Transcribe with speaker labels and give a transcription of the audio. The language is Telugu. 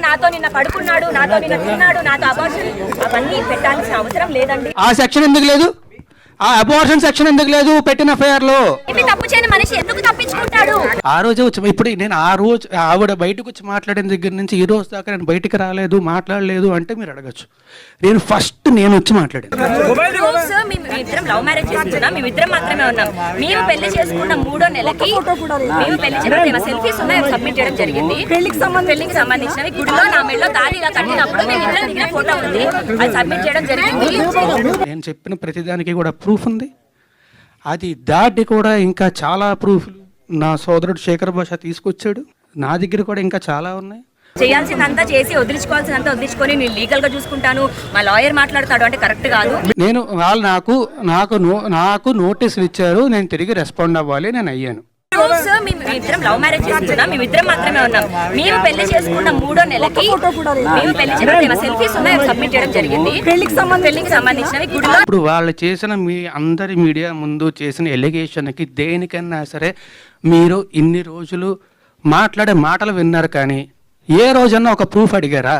Speaker 1: నాతో నిన్న పడుకున్నాడు, నాతో నిన్న తిన్నాడు, నాతో అబార్షన్, అవన్నీ పెట్టాల్సిన అవసరం లేదండి.
Speaker 2: ఆ సెక్షన్ ఎందుకు లేదు? ఆ అబార్షన్ సెక్షన్ ఎందుకు లేదు పెట్టిన ఎఫ్ఐఆర్ లో?
Speaker 1: ఇవి తప్పు చేయని మనిషి ఎందుకు తప్పించుకుంటాడు?
Speaker 2: ఆ రోజే వచ్చి ఇప్పుడు నేను ఆ రోజు ఆవిడ బయటకు వచ్చి మాట్లాడిన దగ్గర నుంచి ఈ రోజు దాకా నేను బయటికి రాలేదు, మాట్లాడలేదు అంటే మీరు అడగచ్చు. నేను ఫస్ట్ వచ్చి మాట్లాడాను.
Speaker 1: మేమిద్దరం లవ్ మ్యారేజ్ చేసుకున్నాం, మేమిద్దరం మాత్రమే ఉన్నాం. మేము పెళ్లి చేసుకున్న 3వ నెలకి మేము పెళ్లి చేసుకున్న సెల్ఫీస్ ఉన్నాయి, సబ్మిట్ చేయడం జరిగింది. పెళ్లికి సంబంధించినవి గుడిలో నా మెడలో తాళిగా కట్టినప్పుడు మేము ఇద్దరం దిగిన ఫోటో ఉంది, అది సబ్మిట్ చేయడం జరిగింది.
Speaker 2: నేను చెప్పిన ప్రతిదానికి కూడా ప్రూఫ్ ఉంది. అది దాటి కూడా ఇంకా చాలా ప్రూఫ్లు నా సోదరుడు శేఖర్ భాష తీసుకొచ్చాడు. నా దగ్గర కూడా ఇంకా చాలా ఉన్నాయి.
Speaker 1: చేయాల్సిందంతా చేసి వదిలించుకోవాల్సిందంతా వదిలించుకొని నేను లీగల్ గా చూసుకుంటాను, మా లాయర్ మాట్లాడతాడు అంటే కరెక్ట్ కాదు.
Speaker 2: నేను వాళ్ళు నాకు నోటీసులు ఇచ్చారు, నేను తిరిగి రెస్పాండ్ అవ్వాలి, నేను అయ్యాను.
Speaker 1: మేమిద్దరం లవ్ మ్యారేజ్ చేసుకున్నాం, మేమిద్దరం మాత్రమే ఉన్నాం. మేము పెళ్లి చేసుకున్న 3వ నెలకి మేము పెళ్లి చేసుకున్న సెల్ఫీస్ ఉన్నాయి, సబ్మిట్ చేయడం జరిగింది. పెళ్లికి సంబంధించినవి గుడిలో.
Speaker 2: ఇప్పుడు వాళ్ళు చేసిన మీ అందరి మీడియా ముందు చేసిన ఎలిగేషన్కి దేనికన్నా సరే మీరు ఇన్ని రోజులు మాట్లాడే మాటలు విన్నారు, కానీ ఏ రోజన్నా ఒక ప్రూఫ్ అడిగారా?